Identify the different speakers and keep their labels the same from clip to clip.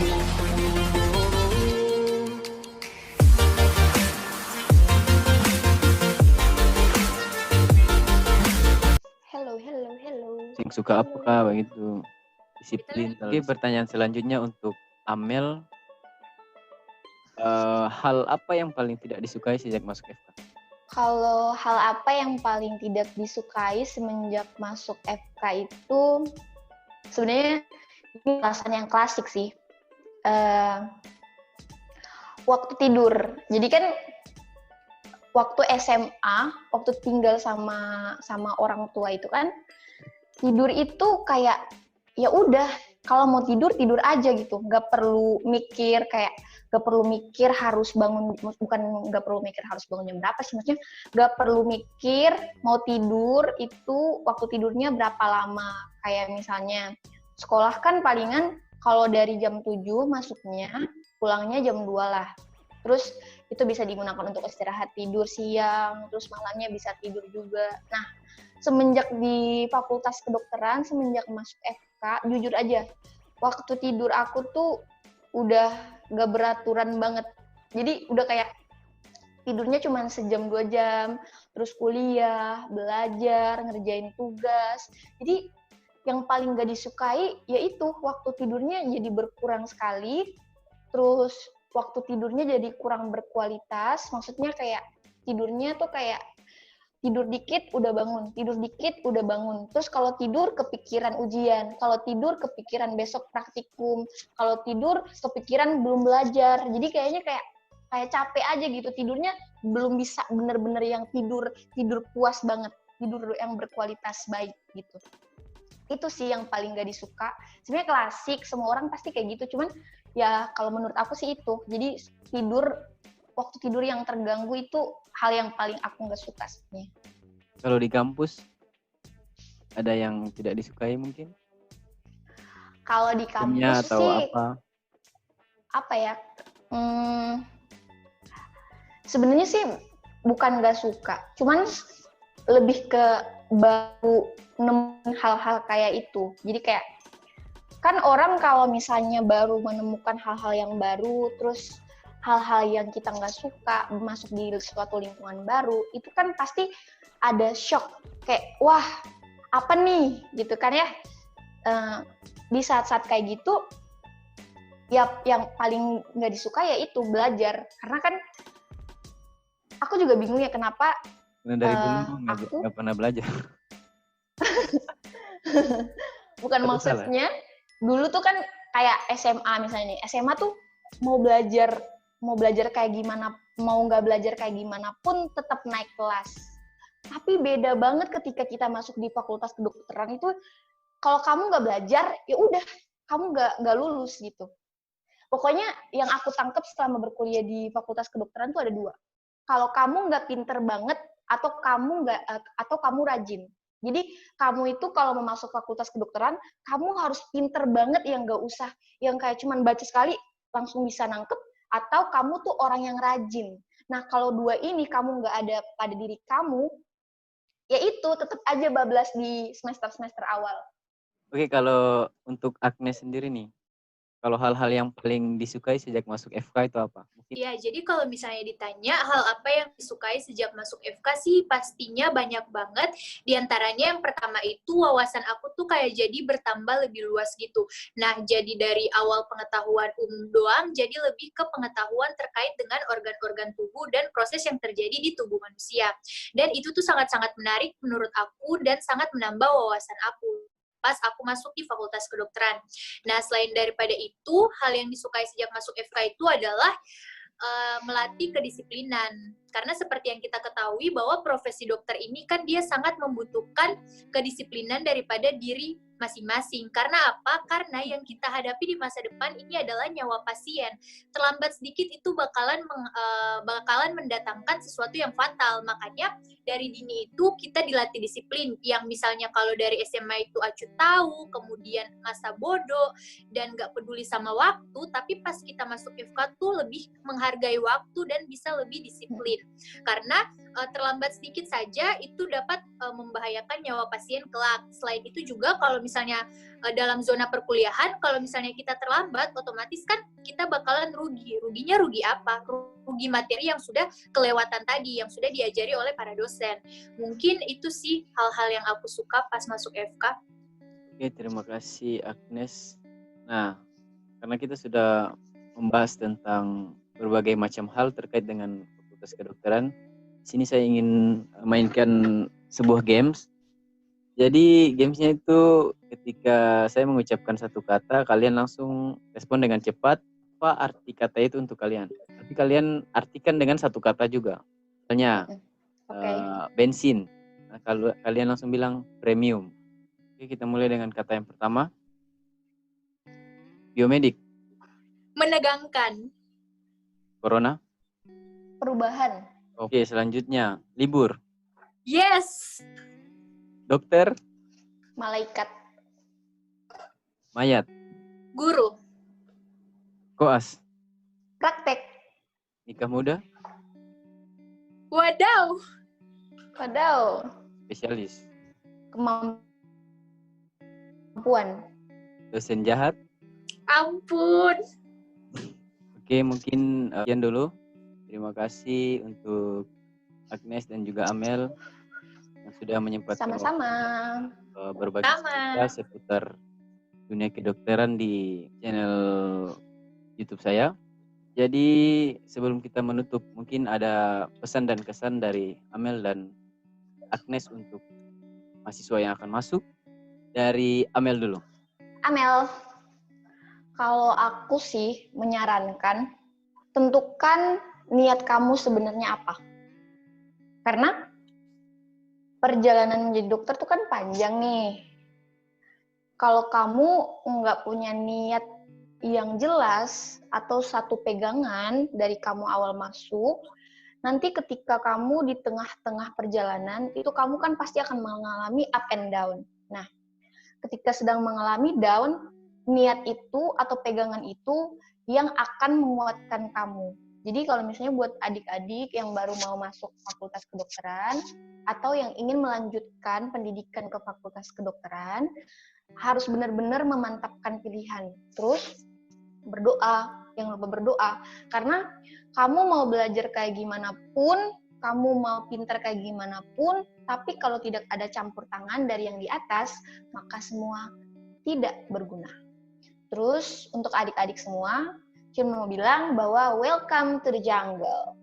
Speaker 1: Hello, hello, hello.
Speaker 2: Sing suka apa kah
Speaker 1: Halo.
Speaker 2: begitu? Disiplin. Oke, pertanyaan selanjutnya untuk Amel. Hal apa yang paling tidak disukai sejak masuk FK?
Speaker 1: Kalau hal apa yang paling tidak disukai semenjak masuk FK itu sebenarnya ini alasan yang klasik sih. Waktu tidur. Jadi kan waktu SMA, waktu tinggal sama orang tua itu kan tidur itu kayak ya udah kalau mau tidur aja gitu, nggak perlu mikir harus bangun, bukan nggak perlu mikir harus bangun jam berapa sih, maksudnya nggak perlu mikir mau tidur itu waktu tidurnya berapa lama. Kayak misalnya sekolah kan palingan kalau dari jam 7 masuknya, pulangnya jam 2 lah. Terus itu bisa digunakan untuk istirahat tidur siang, terus malamnya bisa tidur juga. Nah, semenjak di Fakultas Kedokteran, semenjak masuk FK, jujur aja, waktu tidur aku tuh udah gak beraturan banget. Jadi udah kayak tidurnya cuma sejam 2 jam, terus kuliah, belajar, ngerjain tugas. Jadi yang paling gak disukai yaitu waktu tidurnya jadi berkurang sekali, terus waktu tidurnya jadi kurang berkualitas, maksudnya kayak tidurnya tuh kayak tidur dikit udah bangun, tidur dikit udah bangun. Terus kalau tidur kepikiran ujian, kalau tidur kepikiran besok praktikum, kalau tidur kepikiran belum belajar. Jadi kayaknya kayak capek aja gitu, tidurnya belum bisa bener-bener yang tidur puas banget, tidur yang berkualitas baik gitu. Itu sih yang paling gak disuka. Sebenarnya klasik, semua orang pasti kayak gitu, cuman ya kalau menurut aku sih itu. Jadi waktu tidur yang terganggu itu hal yang paling aku nggak suka sebenarnya.
Speaker 2: Kalau di kampus ada yang tidak disukai mungkin?
Speaker 1: Kalau di kampus
Speaker 2: atau
Speaker 1: sih apa ya? Sebenarnya sih bukan nggak suka, cuman lebih ke baru nemuin hal-hal kayak itu. Jadi kayak kan orang kalau misalnya baru menemukan hal-hal yang baru, terus hal-hal yang kita nggak suka masuk di suatu lingkungan baru, itu kan pasti ada shock, kayak wah apa nih gitu kan ya. Di saat-saat kayak gitu, ya yang paling nggak disuka ya itu belajar, karena kan aku juga bingung ya kenapa
Speaker 2: dari dulu nggak pernah belajar.
Speaker 1: Bukan maksudnya dulu tuh kan kayak SMA misalnya nih, SMA tuh mau belajar kayak gimana, mau nggak belajar kayak gimana pun tetap naik kelas. Tapi beda banget ketika kita masuk di Fakultas Kedokteran itu, kalau kamu nggak belajar ya udah kamu nggak lulus gitu. Pokoknya yang aku tangkap selama berkuliah di Fakultas Kedokteran tuh ada dua. Kalau kamu nggak pinter banget atau kamu rajin. Jadi kamu itu kalau mau masuk Fakultas Kedokteran, kamu harus pinter banget, yang nggak usah yang kayak cuman baca sekali langsung bisa nangkep, atau kamu tuh orang yang rajin. Nah kalau dua ini kamu nggak ada pada diri kamu, ya itu tetap aja bablas di semester awal.
Speaker 2: Oke, kalau untuk Agnes sendiri nih, kalau hal-hal yang paling disukai sejak masuk FK itu apa?
Speaker 3: Ya, jadi kalau misalnya ditanya hal apa yang disukai sejak masuk FK sih pastinya banyak banget. Di antaranya yang pertama itu wawasan aku tuh kayak jadi bertambah lebih luas gitu. Nah, jadi dari awal pengetahuan umum doang, jadi lebih ke pengetahuan terkait dengan organ-organ tubuh dan proses yang terjadi di tubuh manusia. Dan itu tuh sangat-sangat menarik menurut aku dan sangat menambah wawasan aku pas aku masuk di Fakultas Kedokteran. Nah, selain daripada itu, hal yang disukai sejak masuk FK itu adalah melatih kedisiplinan. Karena seperti yang kita ketahui bahwa profesi dokter ini kan dia sangat membutuhkan kedisiplinan daripada diri masing-masing. Karena apa? Karena yang kita hadapi di masa depan ini adalah nyawa pasien. Terlambat sedikit itu bakalan mendatangkan sesuatu yang fatal. Makanya dari dini itu kita dilatih disiplin. Yang misalnya kalau dari SMA itu acuh tahu, kemudian masa bodoh, dan gak peduli sama waktu, tapi pas kita masuk FK tuh lebih menghargai waktu dan bisa lebih disiplin. Karena terlambat sedikit saja itu dapat membahayakan nyawa pasien kelak. Selain itu juga kalau misalnya dalam zona perkuliahan, kalau misalnya kita terlambat, otomatis kan kita bakalan rugi. Ruginya rugi apa? Rugi materi yang sudah kelewatan tadi, yang sudah diajari oleh para dosen. Mungkin itu sih hal-hal yang aku suka pas masuk FK.
Speaker 2: Oke, terima kasih Agnes. Nah, karena kita sudah membahas tentang berbagai macam hal terkait dengan Fakultas Kedokteran, di sini saya ingin mainkan sebuah games. Jadi gamesnya itu ketika saya mengucapkan satu kata, kalian langsung respon dengan cepat apa arti kata itu untuk kalian. Tapi kalian artikan dengan satu kata juga. Misalnya
Speaker 1: Oke.
Speaker 2: bensin. Nah, kalau kalian langsung bilang premium. Oke, kita mulai dengan kata yang pertama. Biomedik.
Speaker 3: Menegangkan.
Speaker 2: Corona.
Speaker 1: Perubahan.
Speaker 2: Oke, selanjutnya libur.
Speaker 3: Yes.
Speaker 2: Dokter.
Speaker 1: Malaikat.
Speaker 2: Mayat.
Speaker 3: Guru.
Speaker 2: Koas.
Speaker 1: Praktek.
Speaker 2: Nikah muda.
Speaker 3: Wadaw.
Speaker 1: Padahal
Speaker 2: Spesialis.
Speaker 1: kemampuan.
Speaker 2: Dosen jahat.
Speaker 3: Ampun.
Speaker 2: Oke, mungkin sekian dulu. Terima kasih untuk Agnes dan juga Amel yang sudah menyempatkan
Speaker 1: Sama-sama.
Speaker 2: berbagi cerita seputar dunia kedokteran di channel YouTube saya. Jadi sebelum kita menutup, mungkin ada pesan dan kesan dari Amel dan Agnes untuk mahasiswa yang akan masuk. Dari Amel dulu.
Speaker 1: Amel, kalau aku sih menyarankan tentukan niat kamu sebenarnya apa. Karena perjalanan menjadi dokter tuh kan panjang nih. Kalau kamu nggak punya niat yang jelas atau satu pegangan dari kamu awal masuk, nanti ketika kamu di tengah-tengah perjalanan, itu kamu kan pasti akan mengalami up and down. Nah, ketika sedang mengalami down, niat itu atau pegangan itu yang akan menguatkan kamu. Jadi kalau misalnya buat adik-adik yang baru mau masuk Fakultas Kedokteran atau yang ingin melanjutkan pendidikan ke Fakultas Kedokteran, harus benar-benar memantapkan pilihan. Terus berdoa, jangan lupa berdoa. Karena kamu mau belajar kayak gimana pun, kamu mau pintar kayak gimana pun, tapi kalau tidak ada campur tangan dari yang di atas, maka semua tidak berguna. Terus untuk adik-adik semua, cuma mau bilang bahwa welcome to the jungle.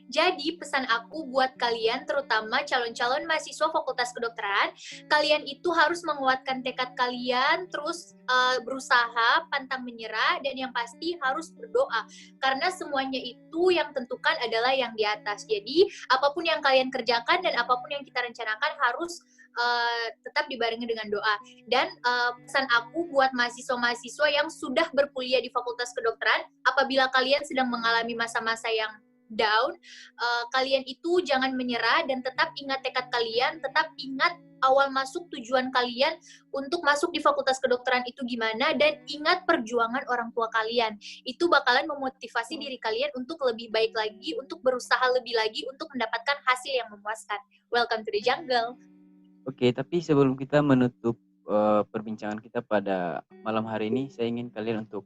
Speaker 3: Jadi pesan aku buat kalian, terutama calon-calon mahasiswa Fakultas Kedokteran, kalian itu harus menguatkan tekad kalian, terus berusaha, pantang menyerah, dan yang pasti harus berdoa. Karena semuanya itu yang tentukan adalah yang di atas. Jadi apapun yang kalian kerjakan dan apapun yang kita rencanakan harus tetap dibarengi dengan doa. Dan pesan aku buat mahasiswa-mahasiswa yang sudah berkuliah di Fakultas Kedokteran, apabila kalian sedang mengalami masa-masa yang down, kalian itu jangan menyerah dan tetap ingat tekad kalian, tetap ingat awal masuk tujuan kalian untuk masuk di Fakultas Kedokteran itu gimana, dan ingat perjuangan orang tua kalian. Itu bakalan memotivasi diri kalian untuk lebih baik lagi, untuk berusaha lebih lagi, untuk mendapatkan hasil yang memuaskan. Welcome to the jungle.
Speaker 2: Oke, tapi sebelum kita menutup perbincangan kita pada malam hari ini, saya ingin kalian untuk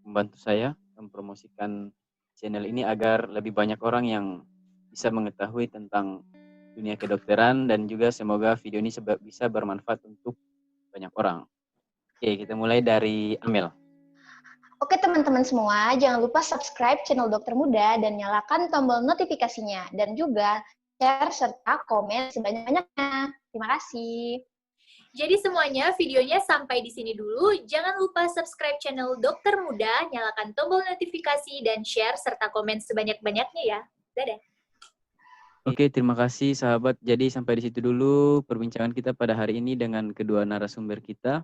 Speaker 2: membantu saya mempromosikan channel ini agar lebih banyak orang yang bisa mengetahui tentang dunia kedokteran, dan juga semoga video ini bisa bermanfaat untuk banyak orang. Oke, kita mulai dari Amel.
Speaker 1: Oke teman-teman semua, jangan lupa subscribe channel Dokter Muda dan nyalakan tombol notifikasinya. Dan juga share serta komen sebanyak-banyaknya. Terima kasih.
Speaker 3: Jadi semuanya videonya sampai di sini dulu. Jangan lupa subscribe channel Dokter Muda, nyalakan tombol notifikasi, dan share serta komen sebanyak-banyaknya ya. Dadah.
Speaker 2: Oke, terima kasih sahabat. Jadi sampai di situ dulu perbincangan kita pada hari ini dengan kedua narasumber kita.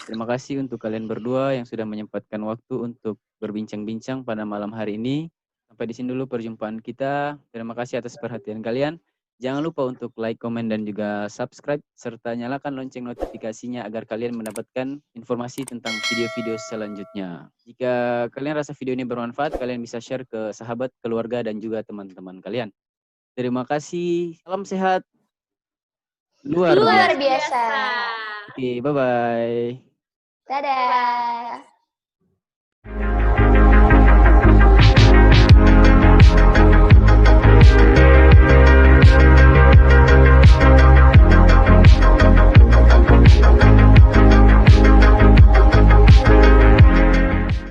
Speaker 2: Terima kasih untuk kalian berdua yang sudah menyempatkan waktu untuk berbincang-bincang pada malam hari ini. Sampai di sini dulu perjumpaan kita. Terima kasih atas perhatian kalian. Jangan lupa untuk like, komen, dan juga subscribe, serta nyalakan lonceng notifikasinya agar kalian mendapatkan informasi tentang video-video selanjutnya. Jika kalian rasa video ini bermanfaat, kalian bisa share ke sahabat, keluarga, dan juga teman-teman kalian. Terima kasih, salam sehat, luar
Speaker 1: Luar
Speaker 2: biasa.
Speaker 1: biasa.
Speaker 2: Oke, bye-bye.
Speaker 1: Dadah.